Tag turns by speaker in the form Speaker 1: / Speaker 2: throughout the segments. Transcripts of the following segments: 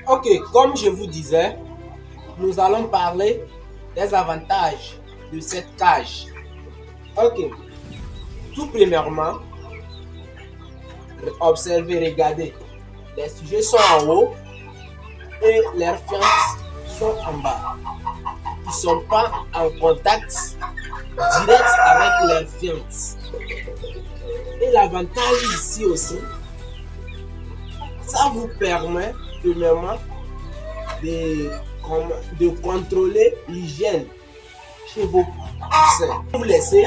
Speaker 1: Ok, comme je vous disais, nous allons parler des avantages de cette cage. Ok, tout premièrement, observez, regardez. Les sujets sont en haut et leurs fientes sont en bas. Ils ne sont pas en contact direct avec leurs fientes. Et l'avantage ici aussi, ça vous permet premièrement de, de contrôler l'hygiène chez vos poussins. Vous laissez,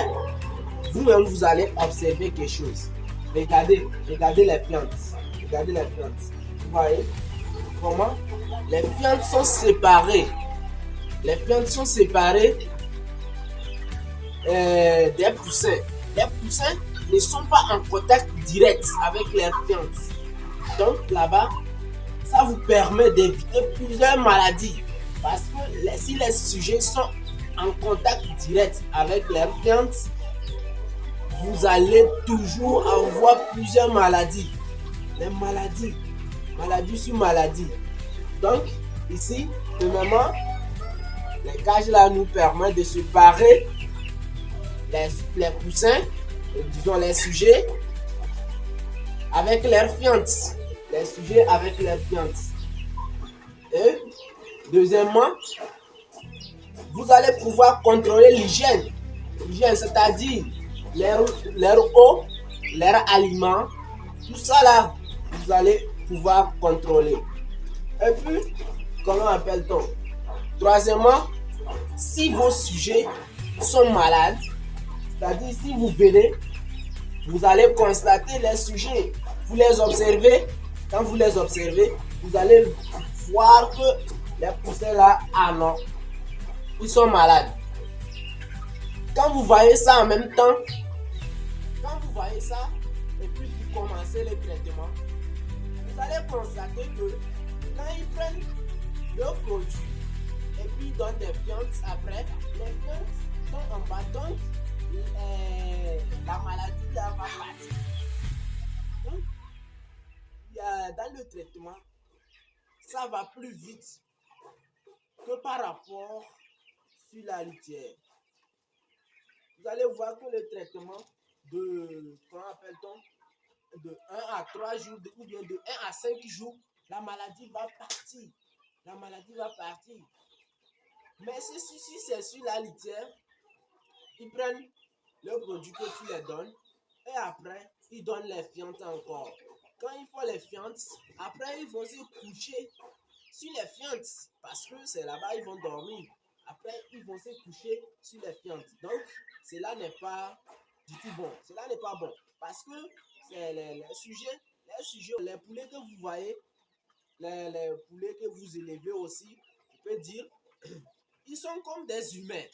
Speaker 1: vous-même vous allez observer quelque chose. Regardez les plantes. Regardez les plantes. Vous voyez comment les plantes sont séparées. Les plantes sont séparées des poussins. Les poussins ne sont pas en contact direct avec les plantes. Donc là-bas, ça vous permet d'éviter plusieurs maladies. Parce que si les sujets sont en contact direct avec les plantes, vous allez toujours avoir plusieurs maladies. Les maladies sur maladies. Donc, ici, premièrement, les cages là nous permettent de séparer les poussins, disons les sujets, avec leurs fientes. Les sujets avec leurs fientes. Et, deuxièmement, vous allez pouvoir contrôler l'hygiène. L'hygiène, c'est-à-dire leur eau, leurs aliments, tout ça là, vous allez pouvoir contrôler. Et puis, comment appelle-t-on? Troisièmement, si vos sujets sont malades, c'est-à-dire si vous venez, vous allez constater les sujets, vous les observez. Quand vous les observez, vous allez voir que les poussins là, ah non, ils sont malades. Quand vous voyez ça en même temps, quand vous voyez ça, et puis vous commencez le traitement, vous allez constater que quand ils prennent le produit et puis ils donnent des fientes après, les fientes sont en bâton, la maladie là va partir. Donc, dans le traitement, ça va plus vite que par rapport sur la litière. Vous allez voir que le traitement comment appelle-t-on, de 1 à 3 jours ou bien de 1 à 5 jours, la maladie va partir. La maladie va partir. Mais si c'est sur la litière, ils prennent le produit que tu les donnes et après, ils donnent les fientes encore. Quand ils font les fientes, après, ils vont se coucher sur les fientes parce que c'est là-bas ils vont dormir. Après, ils vont se coucher sur les fientes. Donc, cela n'est pas du tout bon. Cela n'est pas bon parce que c'est les sujets, les poulets que vous voyez, les poulets que vous élevez aussi, je peux dire, ils sont comme des humains.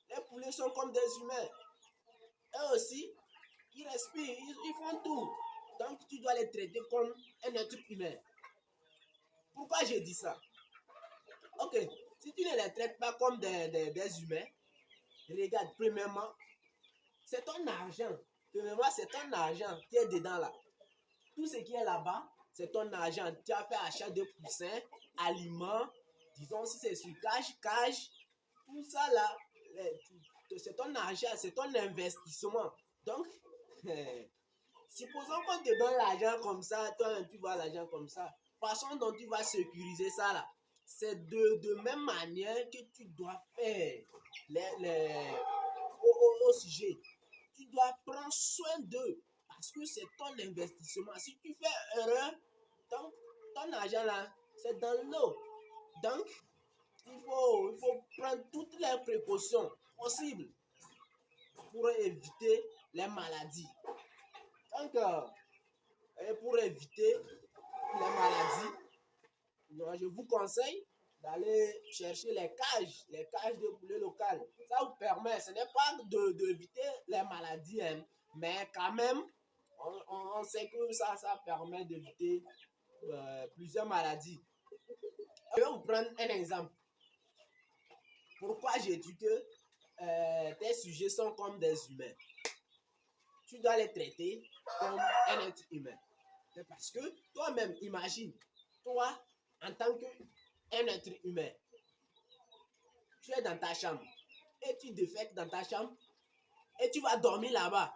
Speaker 1: Les poulets sont comme des humains. Eux aussi, ils respirent, ils font tout. Donc, tu dois les traiter comme un être humain. Pourquoi je dis ça? Ok, si tu ne les traites pas comme des humains, regarde, premièrement, c'est ton argent. Premièrement, c'est ton argent qui est dedans là. Tout ce qui est là-bas, c'est ton argent. Tu as fait achat de poussins, aliments, disons si c'est sur cage, tout ça là, c'est ton argent, c'est ton investissement. Donc, supposons qu'on te donne l'argent comme ça, toi tu vois l'argent comme ça. La façon dont tu vas sécuriser ça là, c'est de même manière que tu dois faire au sujet. Tu dois prendre soin d'eux parce que c'est ton investissement. Si tu fais erreur, donc ton argent là, c'est dans l'eau. Donc, il faut prendre toutes les précautions possibles pour éviter les maladies. Donc, et pour éviter les maladies, je vous conseille d'aller chercher les cages de poulet local. Ça vous permet, ce n'est pas d'éviter les maladies, hein, mais quand même, on sait que ça permet d'éviter plusieurs maladies. Je vais vous prendre un exemple. Pourquoi j'ai dit que tes sujets sont comme des humains? Tu dois les traiter comme un être humain. C'est parce que toi-même, imagine, toi, en tant qu'un être humain, tu es dans ta chambre et tu défèques dans ta chambre et tu vas dormir là-bas.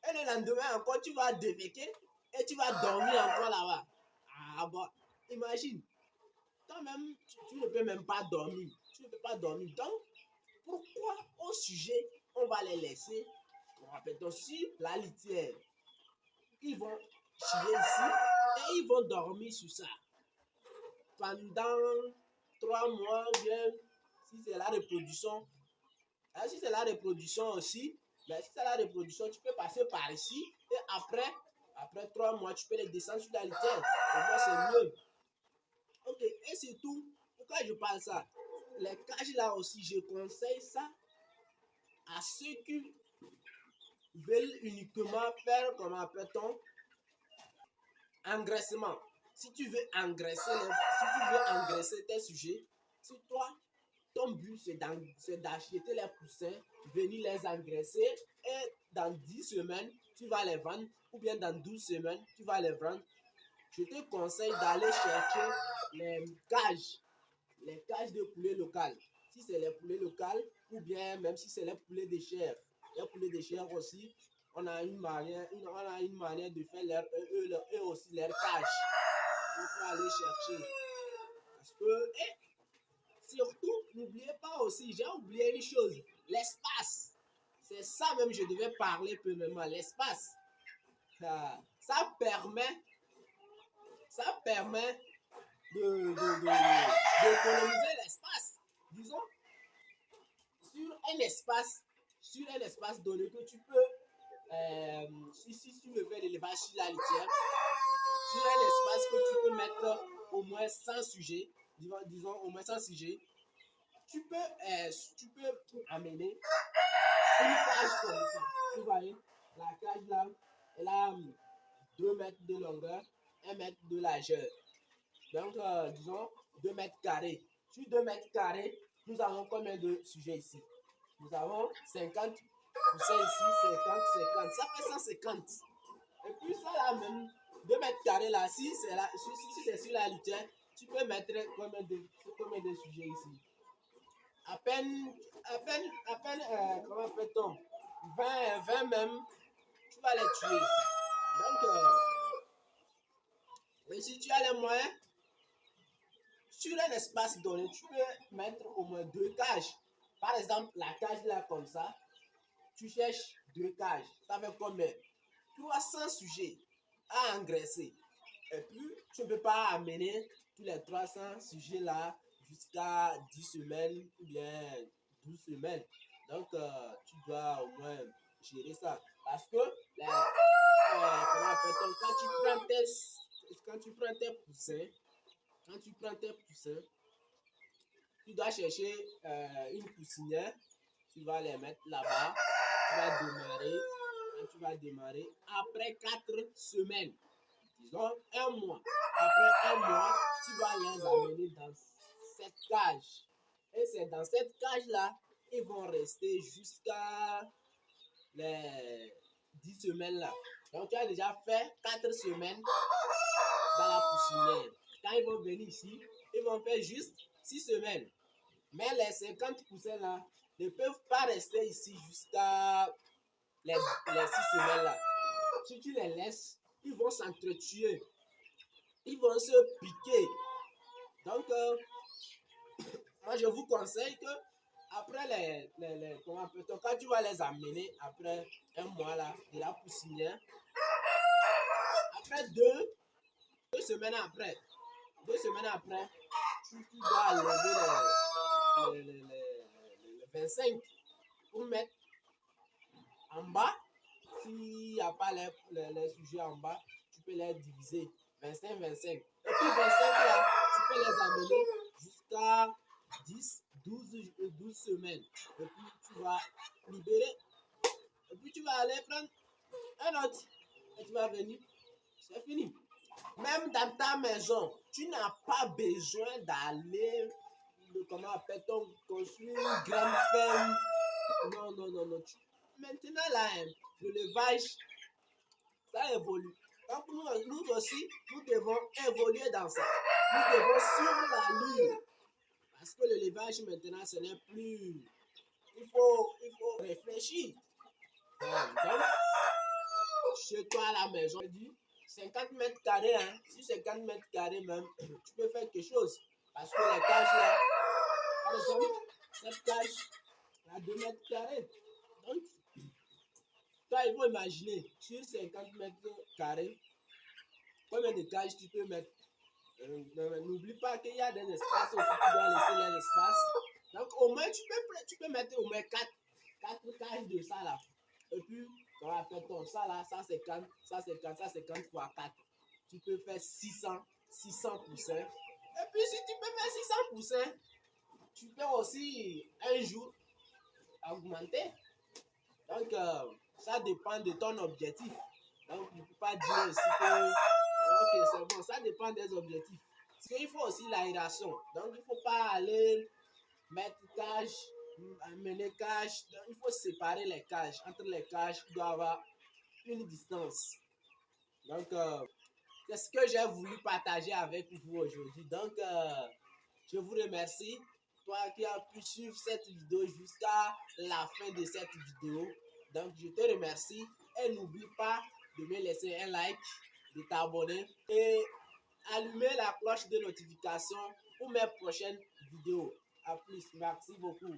Speaker 1: Et le lendemain encore, tu vas déféquer et tu vas dormir encore là-bas. Ah bon, imagine, toi-même, tu ne peux même pas dormir. Tu ne peux pas dormir. Donc, pourquoi au sujet, on va les laisser, répétons, sur la litière? Ils vont chier ici et ils vont dormir sur ça pendant 3 mois, bien, si c'est la reproduction. Si c'est la reproduction aussi, mais si c'est la reproduction, tu peux passer par ici et après 3 mois, tu peux les descendre sur la litière. Pour moi, c'est mieux. Ok, et surtout, pourquoi je parle ça? Les cages là aussi, je conseille ça à ceux qui veulent uniquement faire, comment appelle-t-on, engraissement. Si tu veux engraisser tes sujets, si toi, ton but c'est d'acheter les poussins, venir les engraisser et dans 10 semaines, tu vas les vendre ou bien dans 12 semaines, tu vas les vendre. Je te conseille d'aller chercher les cages de poulet local. Si c'est les poulets locaux ou bien même si c'est les poulets de chair. Les poulets de chair aussi, on a une manière de faire eux aussi leur cage. Il faut aller chercher. Parce que, et surtout, n'oubliez pas aussi, j'ai oublié une chose, l'espace. C'est ça même, je devais parler premièrement, l'espace. Ça permet d'économiser l'espace. Disons, sur un espace donné que tu peux, si tu veux faire l'élevage sur la litière, sur un espace que tu peux mettre au moins 100 sujets, disons au moins 100 sujets, tu peux amener une cage comme ça. Vous voyez, la cage là, elle a 2 mètres de longueur, 1 mètre de largeur. Donc, disons 2 mètres carrés. Sur 2 mètres carrés, nous avons combien de sujets ici? Nous avons 50 poussins ici, 50, 50. Ça fait 150. Et puis ça là même, 2 mètres carrés là, si c'est sur la litière, tu peux mettre combien de sujets ici? Comment appelle-t-on? 20 même, tu vas les tuer. Donc, mais si tu as les moyens, sur un espace donné, tu peux mettre au moins 2 cages. Par exemple, la cage là comme ça, tu cherches 2 cages. Ça fait combien? 300 sujets à engraisser. Et puis, tu ne peux pas amener tous les 300 sujets là jusqu'à 10 semaines ou bien 12 semaines. Donc, tu dois au moins gérer ça. Parce que, comment appelle-t-on, quand tu prends tes poussins, tu dois chercher une poussinière, tu vas les mettre là-bas, tu vas démarrer après 4 semaines, disons 1 mois. Après 1 mois, tu vas les amener dans cette cage. Et c'est dans cette cage-là, ils vont rester jusqu'à les 10 semaines là. Donc, tu as déjà fait 4 semaines dans la poussinière. Quand ils vont venir ici, ils vont faire juste 6 semaines. Mais les 50 poussins là ne peuvent pas rester ici jusqu'à les 6 semaines là. Si tu les laisses, ils vont s'entretuer. Ils vont se piquer. Donc, moi je vous conseille que après quand tu vas les amener après 1 mois là, de la poussinière, après 2 semaines après, tu dois enlever les 25 pour mettre en bas. S'il n'y a pas les sujets en bas, tu peux les diviser 25, 25. Et puis 25 là, tu peux les amener jusqu'à 12 semaines. Et puis tu vas libérer. Et puis tu vas aller prendre un autre. Et tu vas venir. C'est fini. Même dans ta maison, tu n'as pas besoin d'aller, comment appelle-t-on, construire une grande ferme. Non. Maintenant là, l'élevage, ça évolue. Donc nous aussi, nous devons évoluer dans ça. Nous devons suivre l'allure. Parce que l'élevage maintenant, ce n'est plus... Il faut réfléchir. Donc, chez toi à la maison, je dis 50 mètres carrés, hein, sur 50 mètres carrés même, tu peux faire quelque chose. Parce que les cages là, par exemple, cette cage à 2 mètres carrés. Donc, toi, il faut imaginer, sur 50 mètres carrés, combien de cages tu peux mettre. N'oublie pas qu'il y a des espaces aussi, tu dois laisser les espaces. Donc, au moins, tu peux mettre au moins 4 cages de ça là. Et puis, on appelle ça là, ça 50 fois 4. Tu peux faire 600 poussins. Et puis, si tu peux faire 600 poussins, tu peux aussi un jour augmenter. Donc, ça dépend de ton objectif. Donc, je ne peux pas dire aussi que, ok, c'est bon, ça dépend des objectifs. Parce qu'il faut aussi l'aération. Donc, il ne faut pas aller mettre cage, mener cage. Donc, il faut séparer les cages. Entre les cages, il doit y avoir une distance. Donc, c'est ce que j'ai voulu partager avec vous aujourd'hui. Donc, je vous remercie. Toi qui as pu suivre cette vidéo jusqu'à la fin de cette vidéo. Donc, je te remercie. Et n'oublie pas de me laisser un like, de t'abonner et allumer la cloche de notification pour mes prochaines vidéos. À plus. Merci beaucoup.